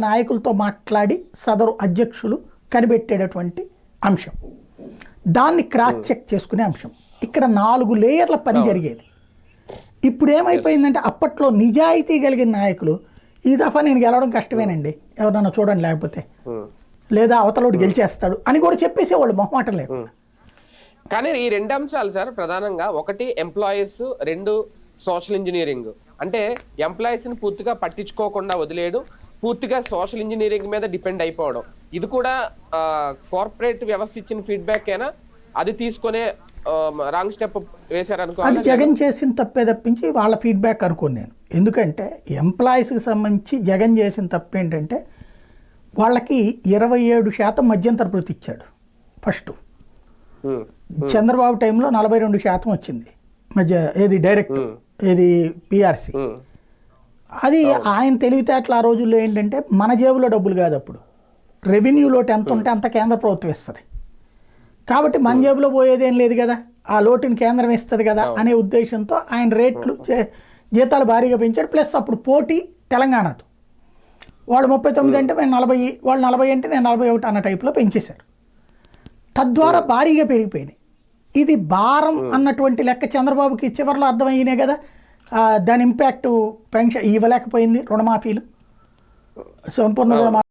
నాయకులతో మాట్లాడి సదరు అధ్యక్షులు కనిపెట్టేటటువంటి అంశం, దాన్ని క్రాస్ చెక్ చేసుకునే అంశం. ఇక్కడ 4 లేయర్ల పని జరిగేది. ఇప్పుడు ఏమైపోయిందంటే అప్పట్లో నిజాయితీ కలిగిన నాయకులు ఈ దఫా నేను గెలవడం కష్టమేనండి, ఎవరన్నా చూడండి లేకపోతే, లేదా అవతలోడు గెలిచేస్తాడు అని కూడా చెప్పేసేవాళ్ళు మొహమాటం లేకుండా. కానీ ఈ 2 అంశాలు సార్ ప్రధానంగా, ఒకటి ఎంప్లాయీస్, 2 సోషల్ ఇంజనీరింగ్. అంటే ఎంప్లాయీస్ని పూర్తిగా పట్టించుకోకుండా వదిలేయడం, పూర్తిగా సోషల్ ఇంజనీరింగ్ మీద డిపెండ్ అయిపోవడం. ఇది కూడా కార్పొరేట్ వ్యవస్థ ఇచ్చిన ఫీడ్బ్యాక్ ఏనా? అది తీసుకునే రాంగ్ స్టెప్ వేశారనుకో. అది జగన్ చేసిన తప్పే తప్పించి వాళ్ళ ఫీడ్బ్యాక్ అనుకోను నేను. ఎందుకంటే ఎంప్లాయీస్కి సంబంధించి జగన్ చేసిన తప్పు ఏంటంటే వాళ్ళకి 27% మధ్యంతర భృతి ఇచ్చాడు ఫస్ట్. చంద్రబాబు టైంలో 42% వచ్చింది ఏది డైరెక్ట్, ఏది పిఆర్సి. అది ఆయన తెలివితేటలు ఆ రోజుల్లో ఏంటంటే మన జేబులో డబ్బులు కాదు, అప్పుడు రెవెన్యూ లోటు ఎంత ఉంటే అంత కేంద్ర ప్రభుత్వం ఇస్తుంది, కాబట్టి మన జేబులో పోయేదేం లేదు కదా, ఆ లోటుని కేంద్రం ఇస్తుంది కదా అనే ఉద్దేశంతో ఆయన రేట్లు జీతాలు భారీగా పెంచాడు. ప్లస్ అప్పుడు పోటీ తెలంగాణతో, వాళ్ళు 39 అంటే మేము 40, వాళ్ళు 40 అంటే నేను 41 అన్న టైప్లో పెంచేశారు. తద్వారా భారీగా పెరిగిపోయినాయి. ఇది భారం అన్నటువంటి లెక్క చంద్రబాబుకి చివరిలో అర్థమయ్యినాయి కదా. దాని ఇంపాక్ట్ పెన్షన్ ఇవ్వలేకపోయింది, రుణమాఫీలు, సంపూర్ణ రుణమాఫీ